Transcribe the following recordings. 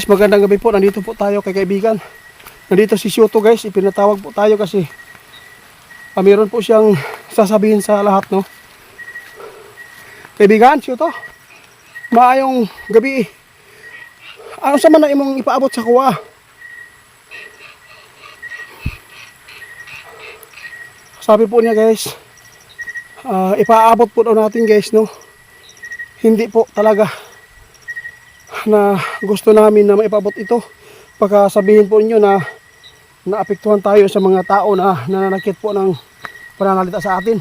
guys, magandang gabi po. Nandito po tayo kay kaibigan. Nandito si Shoto guys. Ipinatawag po tayo kasi mayroon po siyang sasabihin sa lahat, no? Kaibigan, Shoto, maayong gabi. Ano sa man na imong ipaabot sa kuwa? Sabi po niya guys, ipaabot po daw natin guys, no? Hindi po talaga na gusto namin na maipabot ito. Pagka sabihin po niyo na naapektuhan tayo sa mga tao na nananakit po ng pananalita sa atin.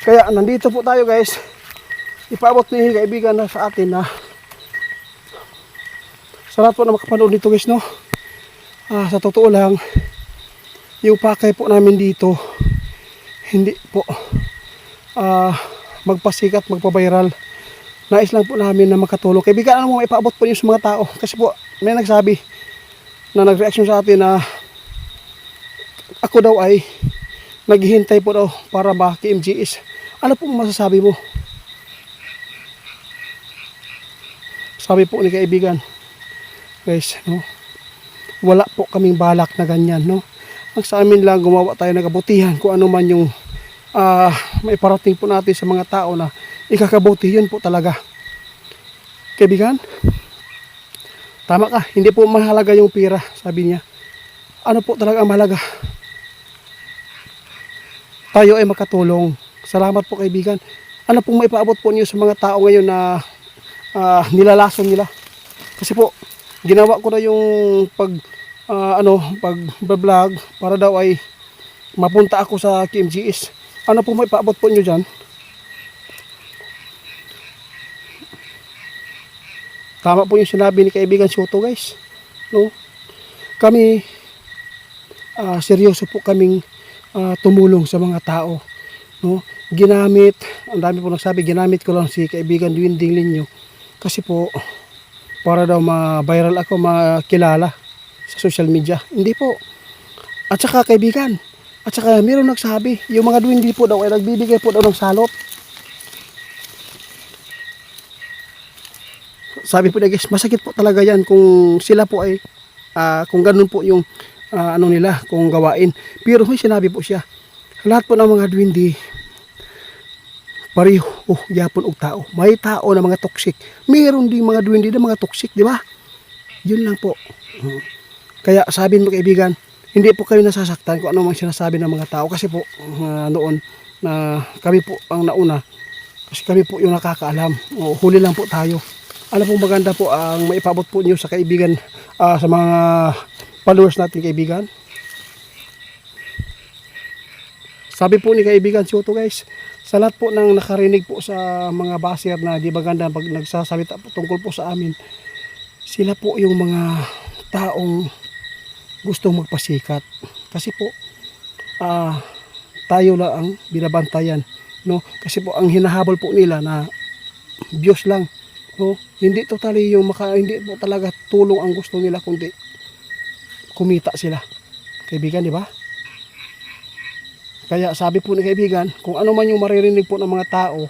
Kaya nandito po tayo guys. Ipaabot ni kaibigan na sa atin na sa lahat po na makapanood nito guys, no? Sa totoo lang, yung pakay po namin dito hindi po magpasikat, magpa-viral. Nais lang po namin na makatulong. Kaibigan, ano mo ipaabot po niyo sa mga tao? Kasi po may nagsabi na nag-reaction sa atin na ako daw ay naghihintay po daw para maki-MGS. Ano po masasabi mo? Sabi po ni kaibigan, guys, no? Wala po kaming balak na ganyan, no? Ang sa amin lang, gumawa tayo ng kabutihan kung ano man yung maiparating po natin sa mga tao na ikakabuti, yun po talaga. Kaibigan, tama ka, hindi po mahalaga yung pira, sabi niya. Ano po talaga ang mahalaga? Tayo ay makatulong. Salamat po kaibigan. Ano pong maipaabot po niyo sa mga tao ngayon na nilalason nila? Kasi po, ginawa ko na yung pag-vlog para daw ay mapunta ako sa KMGS. Ano pong maipaabot po niyo dyan? Tama po yung sinabi ni kaibigan Shoto guys, no? Kami seryoso po kaming tumulong sa mga tao, no? Ginamit, ang dami po nagsabi, ginamit ko lang si kaibigan Dwinding Linyo kasi po para daw ma-viral ako, makilala sa social media. Hindi po. At saka kaibigan, at saka mayroon nagsabi, yung mga Dwinding po daw ay nagbibigay po daw ng salot. Sabi po niya guys, masakit po talaga yan kung sila po ay kung ganun po yung ano nila, kung gawain. Pero may sinabi po siya, lahat po ng mga dwindi pareho yapon og tao. May tao na mga toxic, mayroon din mga dwindi na mga toxic, di ba? Yun lang po. Kaya sabi mo kaibigan, hindi po kayo nasasaktan kung ano mang sinasabi ng mga tao kasi po noon na kami po ang nauna kasi kami po yung nakakaalam. Huli lang po tayo. Alam po maganda po ang maipabot po niyo sa kaibigan, sa mga followers natin kaibigan. Sabi po ni kaibigan Shoto guys, sa lahat po ng nakarinig po sa mga baser na di maganda pag nagsasalita po tungkol po sa amin, sila po yung mga taong gustong magpasikat. Kasi po tayo lang ang binabantayan, no? Kasi po ang hinahabol po nila na views lang. No, hindi totally yung hindi po talaga tulong ang gusto nila kundi kumita sila. Kaibigan, di ba? Kaya sabi po ni kaibigan, kung ano man yung maririnig po ng mga tao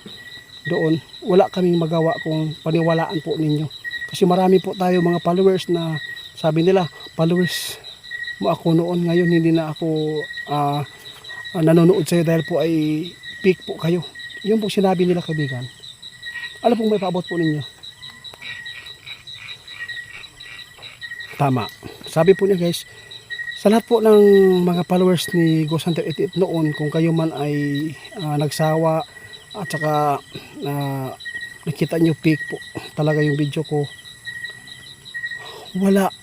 doon, wala kaming magawa kung paniwalaan po ninyo. Kasi marami po tayo mga followers na sabi nila, followers mo ako noon, ngayon hindi na ako nanonood sa'yo dahil po ay fake po kayo. Yun po sinabi nila kaibigan. Ano pong may paabot po ninyo? Tama. Sabi po niya guys, sa lahat po ng mga followers ni Ghost Hunter 88 noon, kung kayo man ay nagsawa at saka nakita nyo fake po talaga yung video ko, wala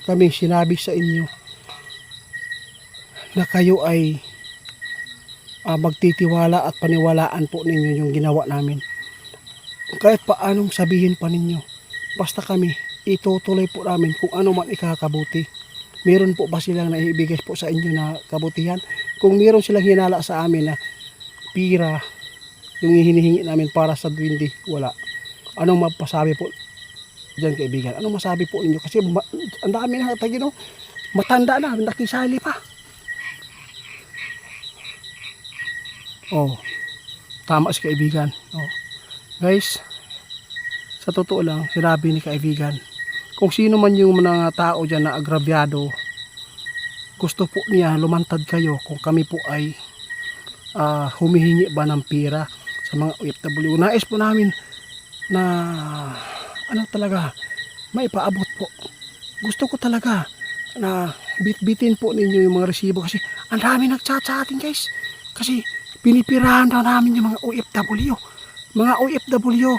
kaming sinabi sa inyo na kayo ay magtitiwala at paniwalaan po ninyo yung ginawa namin. Kahit paanong sabihin pa ninyo, basta kami itutuloy po namin kung ano man ikakabuti. Meron po ba silang naibigay po sa inyo na kabutihan? Kung meron silang hinala sa amin na pira yung hinihingi namin para sa dwindi, wala. Anong mapasabi po dyan kaibigan? Anong masabi po ninyo? Kasi ang dami na tagi, no? Matanda na, nakisali pa. Tama si kaibigan. Guys, sa totoo lang, sinabi ni kaibigan, kung sino man yung mga tao dyan na agrabyado, gusto po niya lumantad kayo kung kami po ay humihingi ba ng pira sa mga OFW. Nais po namin na ano talaga, maipaabot po. Gusto ko talaga na bitbitin po ninyo yung mga resibo kasi ang dami nagchat sa atin guys. Kasi pinipirahan daw namin yung mga OFW. Mga OFW,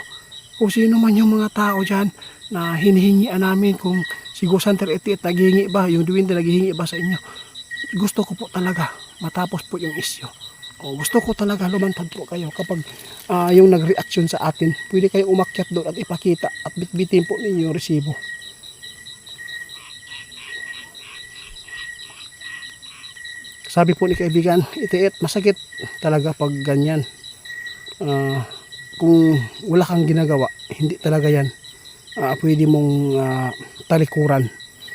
kung sino man yung mga tao dyan na hinihingian namin, kung si Go Center 88 naghihingi ba, yung Duwende naghihingi ba sa inyo. Gusto ko po talaga matapos po yung issue. O, gusto ko talaga lumantad po kayo kapag yung nag-reaction sa atin. Pwede kayo umakyat doon at ipakita at bitbitin po ninyo yung resibo. Sabi po ni kaibigan, itiit, masakit talaga pag ganyan. Kung wala kang ginagawa, hindi talaga yan pwede mong talikuran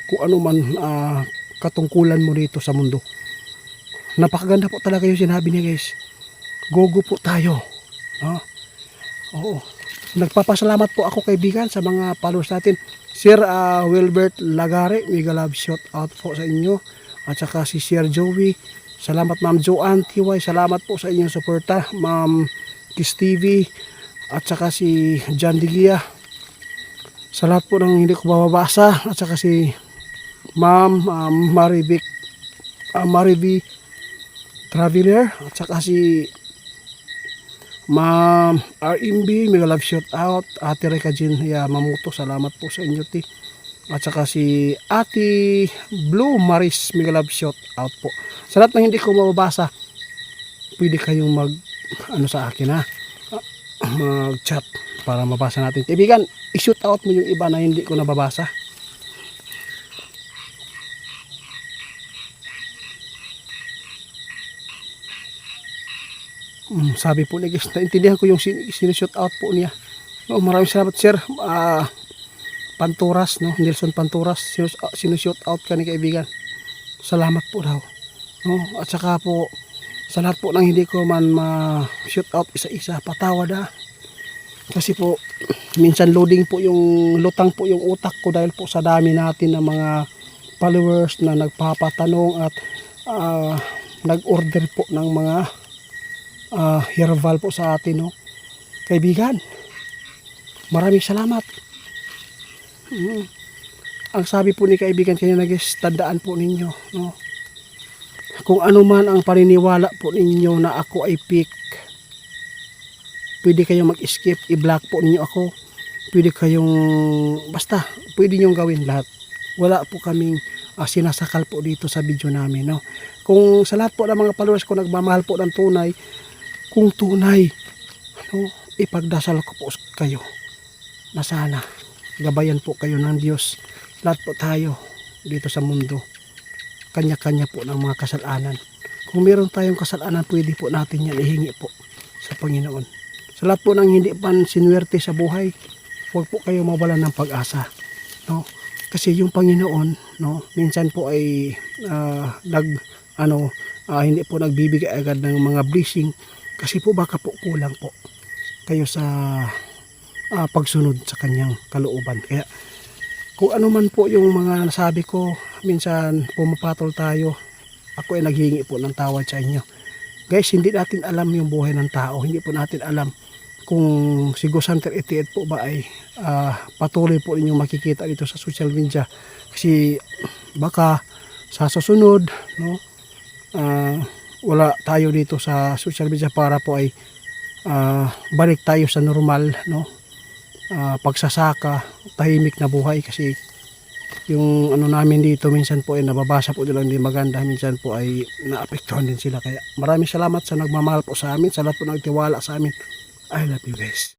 kung ano man katungkulan mo dito sa mundo. Napakaganda po talaga yung sinabi niya guys. Gogo po tayo. Oo. Nagpapasalamat po ako kaibigan sa mga followers natin. Sir Wilbert Lagare, mega love shout out po sa inyo. At saka si Sir Joey. Salamat Ma'am Joanne TY. Salamat po sa inyong suporta. Ma'am Kiss TV. At saka si John Digia. Sa lahat po ng hindi ko mababasa. At saka si Ma'am Marivic Traveler. At saka si Ma'am RMB. Mega love shout out. Ate Reka Jin Mamuto. Salamat po sa inyo ti. At saka si Ate Blue Maris, mega love shout out po. Sa lahat ng hindi ko mababasa, pwede kayong mag sa akin mag-chat para mabasa natin. Kaibigan, i-shoot out mo yung iba na hindi ko nababasa. Sabi po ni guys, naintindihan ko yung sinushoot out po niya. Maraming salamat sir. Panturas, no? Nelson Panturas, sinushoot out ka ni kaibigan. Salamat po daw. At saka po, sa lahat po ng hindi ko man ma-shoot out isa-isa, patawad Kasi po, minsan loading po yung, lutang po yung utak ko dahil po sa dami natin ng mga followers na nagpapatanong at nag-order po ng mga herbal po sa atin, no? Kaibigan, maraming salamat. Ang sabi po ni kaibigan kanina guys, tandaan po ninyo, no? Kung ano man ang paniniwala po ninyo na ako ay fake, pwede kayong mag-skip, i-block po ninyo ako. Pwede kayong, basta, pwede nyo gawin lahat. Wala po kaming sinasakal po dito sa video namin, no? Kung sa lahat po ng mga followers ko nagmamahal po ng tunay, kung tunay, no, ipagdasal ko po kayo na sana gabayan po kayo ng Diyos. Lahat po tayo dito sa mundo, kanya-kanya po ng mga kasalanan. Kung meron tayong kasalanan, pwede po natin yan ihingi po sa Panginoon. Sa lahat po ng hindi pan sinuwerte sa buhay, huwag po kayo mawalan ng pag-asa, no? Kasi yung Panginoon, no, minsan po ay hindi po nagbibigay agad ng mga blessing kasi po baka po kulang po kayo sa pagsunod sa kanyang kalooban. Kaya kung ano man po yung mga nasabi ko, minsan pumapatol tayo, ako ay naghihingi po ng tawad sa inyo. Guys, hindi natin alam yung buhay ng tao, hindi po natin alam kung si Go Center 88 po ba ay patuloy po ninyong makikita dito sa social media. Kasi baka sa susunod, no, wala tayo dito sa social media para po ay balik tayo sa normal, no, pagsasaka, tahimik na buhay. Kasi yung ano namin dito minsan po ay nababasa po nilang hindi maganda, minsan po ay naapektuhan din sila. Kaya maraming salamat sa nagmamahal po sa amin, sa lahat po nagtiwala sa amin. I love you guys.